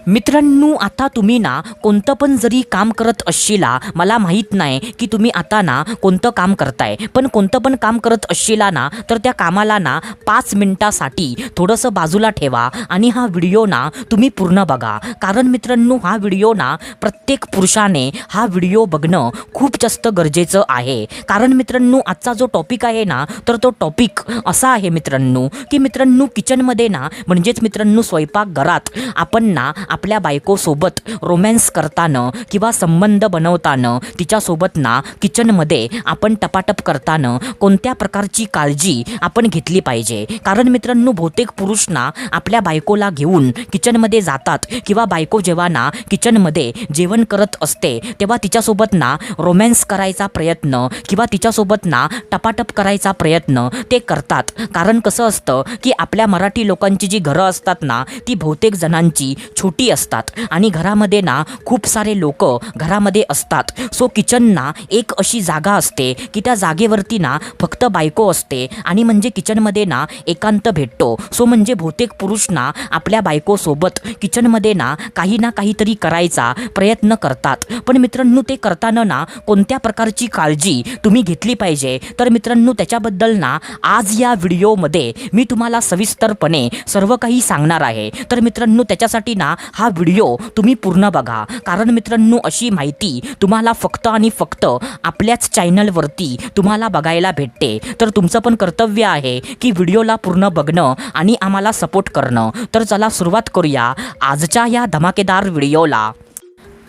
मित्रांनो, आता तुम्ही ना कोणतं पण जरी काम करत असशीला, मला माहीत नाही की तुम्ही आता ना कोणतं काम करताय, पण कोणतं पण काम करत असशीला ना तर त्या कामाला ना 5 मिनिटासाठी थोडंसं बाजूला ठेवा आणि हा व्हिडिओ ना तुम्ही पूर्ण बघा. कारण मित्रांनो, हा व्हिडिओ ना प्रत्येक पुरुषाने हा व्हिडिओ बघणं खूप जास्त गरजेचं आहे. कारण मित्रांनो, आजचा जो टॉपिक आहे ना तर तो टॉपिक असा आहे मित्रांनो की मित्रांनो, किचनमध्ये ना म्हणजेच मित्रांनो स्वयंपाकघरात आपण ना आपल्या बायकोसोबत रोमॅन्स करताना किंवा संबंध बनवताना तिच्यासोबत ना किचनमध्ये आपण टपाटप करताना कोणत्या प्रकारची काळजी आपण घेतली पाहिजे. कारण मित्रांनो, बहुतेक पुरुष ना आपल्या बायकोला घेऊन किचनमध्ये जातात किंवा बायको जेव्हा ना किचनमध्ये जेवण करत असते तेव्हा तिच्यासोबत ना रोमॅन्स करायचा प्रयत्न किंवा तिच्यासोबत ना टपाटप करायचा प्रयत्न ते करतात. कारण कसं असतं की आपल्या मराठी लोकांची जी घरं असतात ना ती बहुतेक जणांची छोटी असतात आणि घरामध्ये ना खूप सारे लोक घरामध्ये असतात. सो किचन ना एक अशी जागा असते की त्या जागेवरती ना फक्त बायको असते आणि म्हणजे किचनमध्ये ना एकांत भेटतो. सो म्हणजे बहुतेक पुरुष ना आपल्या बायकोसोबत किचनमध्ये ना काहीतरी करायचा प्रयत्न करतात. पण मित्रांनो, ते करताना ना कोणत्या प्रकारची काळजी तुम्ही घेतली पाहिजे तर मित्रांनो त्याच्याबद्दल ना आज या व्हिडिओमध्ये मी तुम्हाला सविस्तरपणे सर्व काही सांगणार आहे. तर मित्रांनो, त्याच्यासाठी ना हा व्हिडिओ तुम्ही पूर्ण बघा. कारण मित्रांनो, अशी माहिती तुम्हाला फक्त आणि फक्त आपल्याच चॅनलवरती तुम्हाला बघायला भेटते. तर तुमचं पण कर्तव्य आहे की व्हिडिओला पूर्ण बघणं आणि आम्हाला सपोर्ट करणं. तर चला सुरुवात करूया आजच्या या धमाकेदार व्हिडिओला.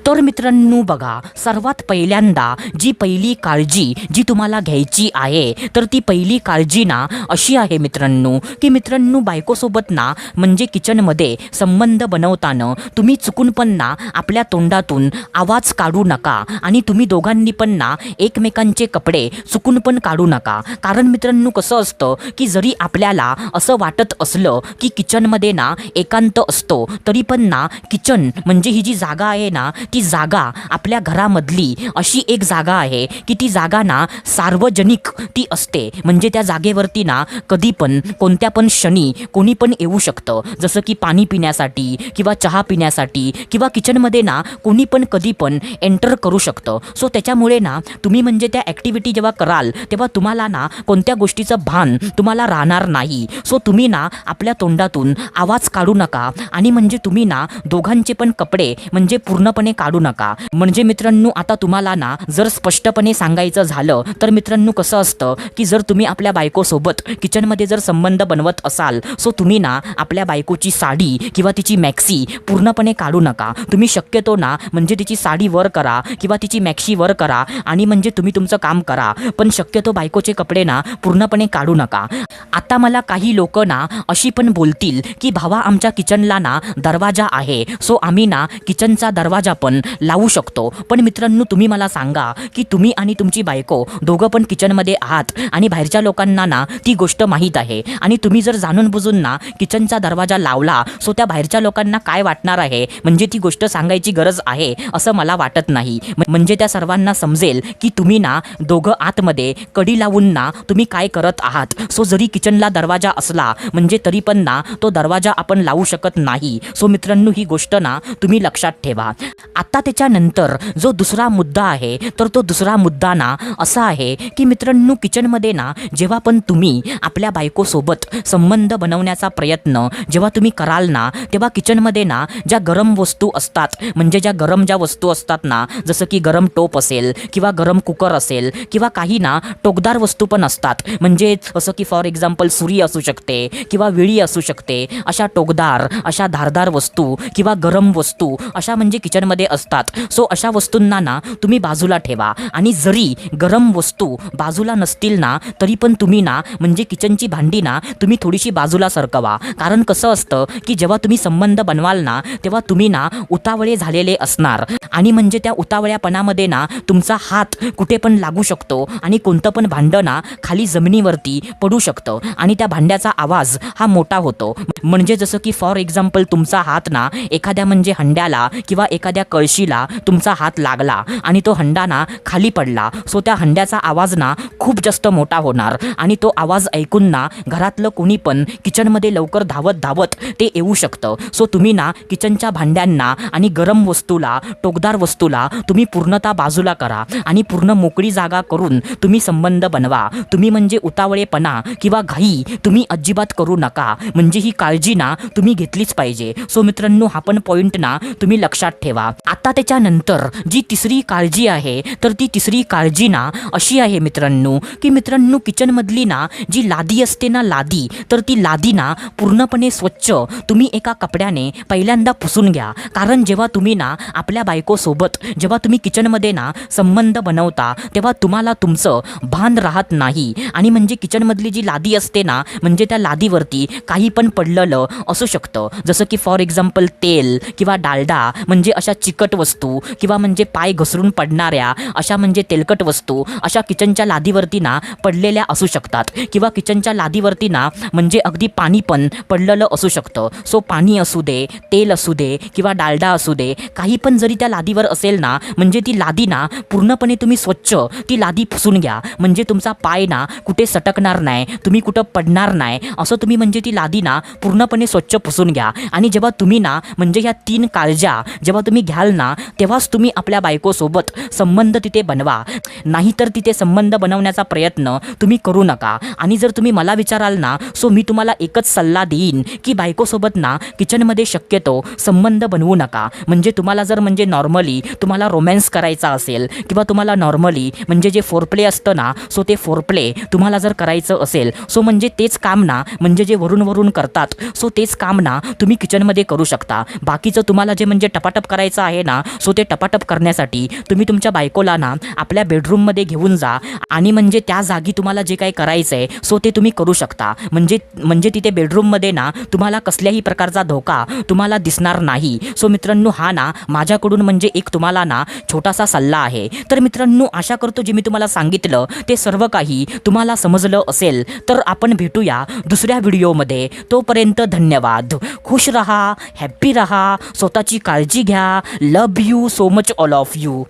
तर मित्रांनो बघा, सर्वात पहिल्यांदा जी पहिली काळजी जी तुम्हाला घ्यायची आहे तर ती पहिली काळजी ना अशी आहे मित्रांनो की मित्रांनो बायकोसोबत ना म्हणजे किचनमध्ये संबंध बनवताना तुम्ही चुकून पण ना आपल्या तोंडातून आवाज काढू नका आणि तुम्ही दोघांनी पण ना एकमेकांचे कपडे चुकून पण काढू नका. कारण मित्रांनो कसं असतं की जरी आपल्याला असं वाटत असलं की किचनमध्ये ना एकांत असतो तरी पण ना किचन म्हणजे ही जी जागा आहे ना ती जागा आपल्या घरामधली अशी एक जागा आहे की ती जागा ना सार्वजनिक ती असते. म्हणजे त्या जागेवरती ना कधी पण कोणत्या पण क्षणी कोणी पण येऊ शकतं, जसं की पाणी पिण्यासाठी किंवा चहा पिण्यासाठी किंवा किचनमध्ये ना कोणी पण कधी पण एंटर करू शकतं. सो त्याच्यामुळे ना तुम्ही म्हणजे त्या ॲक्टिव्हिटी जेव्हा कराल तेव्हा तुम्हाला ना कोणत्या गोष्टीचं भान तुम्हाला राहणार नाही. सो तुम्ही ना आपल्या तोंडातून आवाज काढू नका आणि म्हणजे तुम्ही ना दोघांचे पण कपडे म्हणजे पूर्णपणे काढू नका. म्हणजे मित्रांनो, आता तुम्हाला ना जर स्पष्टपणे सांगायचं झालं तर मित्रांनो कसं असतं की जर तुम्ही आपल्या बायकोसोबत किचनमध्ये जर संबंध बनवत असाल सो तुम्ही ना आपल्या बायकोची साडी किंवा तिची मॅक्सी पूर्णपणे काढू नका. तुम्ही शक्यतो ना म्हणजे तिची साडी वर करा किंवा तिची मॅक्सी वर करा आणि म्हणजे तुम्ही तुमचं काम करा, पण शक्यतो बायकोचे कपडे ना पूर्णपणे काढू नका. आता मला काही लोक ना अशी पण बोलतील की भावा, आमच्या किचनला ना दरवाजा आहे सो आम्ही ना किचनचा दरवाजा पण लावू शकतो. पण मित्रांनो, तुम्ही मला सांगा की तुम्ही आणि तुमची बायको दोघं पण किचनमध्ये आहात आणि बाहेरच्या लोकांना ना ती गोष्ट माहीत आहे आणि तुम्ही जर जाणून बुजून ना किचनचा दरवाजा लावला सो त्या बाहेरच्या लोकांना काय वाटणार आहे म्हणजे ती गोष्ट सांगायची गरज आहे असं मला वाटत नाही. म्हणजे त्या सर्वांना समजेल की तुम्ही ना दोघं आतमध्ये कडी लावून ना तुम्ही काय करत आहात. सो जरी किचनला दरवाजा असला म्हणजे तरी पण ना तो दरवाजा आपण लावू शकत नाही. सो मित्रांनो, ही गोष्ट ना तुम्ही लक्षात ठेवा. आता त्याच्यानंतर जो दुसरा मुद्दा आहे तर तो दुसरा मुद्दा ना असा आहे की मित्रांनो, किचनमध्ये ना जेव्हा पण तुम्ही आपल्या बायकोसोबत संबंध बनवण्याचा प्रयत्न जेव्हा तुम्ही कराल ना तेव्हा किचनमध्ये ना ज्या गरम वस्तू असतात म्हणजे ज्या वस्तू असतात ना जसं की गरम टोप असेल किंवा गरम कुकर असेल किंवा काही ना टोकदार वस्तू पण असतात. म्हणजे असं की फॉर एक्झाम्पल सुरी असू शकते किंवा विळी असू शकते. अशा टोकदार अशा धारदार वस्तू किंवा गरम वस्तू अशा म्हणजे किचनमध्ये असतात. सो अशा वस्तूंना ना तुम्ही बाजूला ठेवा आणि जरी गरम वस्तू बाजूला नसतील ना तरी पण तुम्ही ना म्हणजे किचनची भांडी ना तुम्ही थोडीशी बाजूला सरकवा. कारण कसं असतं की जेव्हा तुम्ही संबंध बनवाल ना तेव्हा तुम्ही ना उतावळे झालेले असणार आणि म्हणजे त्या उतावळ्यापणामध्ये ना तुमचा हात कुठे पण लागू शकतो आणि कोणतं पण भांडं ना खाली जमिनीवरती पडू शकतं आणि त्या भांड्याचा आवाज हा मोठा होतो. म्हणजे जसं की फॉर एक्झाम्पल तुमचा हात ना एखाद्या म्हणजे हंड्याला किंवा एखाद्या कळशीला तुमचा हात लागला आणि तो हंडा ना खाली पडला, सो त्या हंड्याचा आवाज ना खूप जास्त मोठा होणार आणि तो आवाज ऐकून ना घरातलं कोणी पण किचनमध्ये लवकर धावत धावत ते येऊ शकतं. सो तुम्ही ना किचनच्या भांड्यांना आणि गरम वस्तूला, टोकदार वस्तूला तुम्ही पूर्णतः बाजूला करा आणि पूर्ण मोकळी जागा करून तुम्ही संबंध बनवा. तुम्ही म्हणजे उतावळेपणा किंवा घाई तुम्ही अजिबात करू नका. म्हणजे ही काळजी ना तुम्ही घेतलीच पाहिजे. सो मित्रांनो, हा पण पॉईंट ना तुम्ही लक्षात ठेवा. आता त्याच्यानंतर जी तिसरी काळजी आहे, तर ती तिसरी काळजी ना अशी आहे मित्रांनो, की मित्रांनो किचनमधली ना जी लादी असते ना लादी, तर ती लादी ना पूर्णपणे स्वच्छ तुम्ही एका कपड्याने पहिल्यांदा पुसून घ्या. कारण जेव्हा तुम्ही ना आपल्या बायकोसोबत जेव्हा तुम्ही किचनमध्ये ना संबंध बनवता, तेव्हा तुम्हाला तुमचं भान राहत नाही. आणि म्हणजे किचनमधली जी लादी असते ना, म्हणजे त्या लादीवरती काही पण पडलेलं असू शकतं. जसं की फॉर एक्झाम्पल तेल किंवा डालडा, म्हणजे अशा चिकट वस्तू किंवा म्हणजे पाय घसरून पडणाऱ्या अशा म्हणजे तेलकट वस्तू अशा किचनच्या लादीवरती ना पडलेल्या असू शकतात. किंवा किचनच्या लादीवरती ना म्हणजे अगदी पाणी पण पडलेलं असू शकतं. सो पाणी असू दे, तेल असू दे किंवा डालडा असू दे, काही पण जरी त्या लादीवर असेल ना, म्हणजे ती लादी ना पूर्णपणे तुम्ही स्वच्छ ती लादी पुसून घ्या. म्हणजे तुमचा पाय ना कुठे सटकणार नाही, तुम्ही कुठं पडणार नाही, असं तुम्ही म्हणजे ती लादी ना पूर्णपणे स्वच्छ पुसून घ्या. आणि जेव्हा तुम्ही ना म्हणजे ह्या 3 काळज्या जेव्हा तुम्ही घ्याल ना, तेव्हाच तुम्ही आपल्या बायकोसोबत संबंध तिथे बनवा. नाहीतर तिथे संबंध बनवण्याचा प्रयत्न तुम्ही करू नका. आणि जर तुम्ही मला विचाराल ना, सो मी तुम्हाला एकच सल्ला देईन की बायकोसोबत ना किचनमध्ये शक्यतो संबंध बनवू नका. म्हणजे तुम्हाला जर म्हणजे नॉर्मली तुम्हाला रोमॅन्स करायचा असेल किंवा तुम्हाला नॉर्मली म्हणजे जे फोरप्ले असतं ना, सो ते फोरप्ले तुम्हाला जर करायचं असेल, सो म्हणजे तेच काम ना म्हणजे जे वरून वरून करतात, सो तेच काम ना तुम्ही किचनमध्ये करू शकता. बाकीचं तुम्हाला जे म्हणजे टपाटप करायचं आहे ना, सो ते टपाटप करण्यासाठी तुम्ही तुमच्या बायकोला ना आपल्या बेडरूममध्ये घेऊन जा आणि म्हणजे त्या जागी तुम्हाला जे काही करायचं आहे सो ते तुम्ही करू शकता. म्हणजे तिथे बेडरूममध्ये ना तुम्हाला कसल्याही प्रकारचा धोका तुम्हाला दिसणार नाही. सो मित्रांनो, हा ना माझ्याकडून म्हणजे एक तुम्हाला ना छोटासा सल्ला आहे. तर मित्रांनो, आशा करतो जे मी तुम्हाला सांगितलं ते सर्व काही तुम्हाला समजलं असेल. तर आपण भेटूया दुसऱ्या व्हिडिओमध्ये. तोपर्यंत धन्यवाद. खुश रहा, हॅप्पी रहा, स्वतःची काळजी घ्या. Love you so much all of you.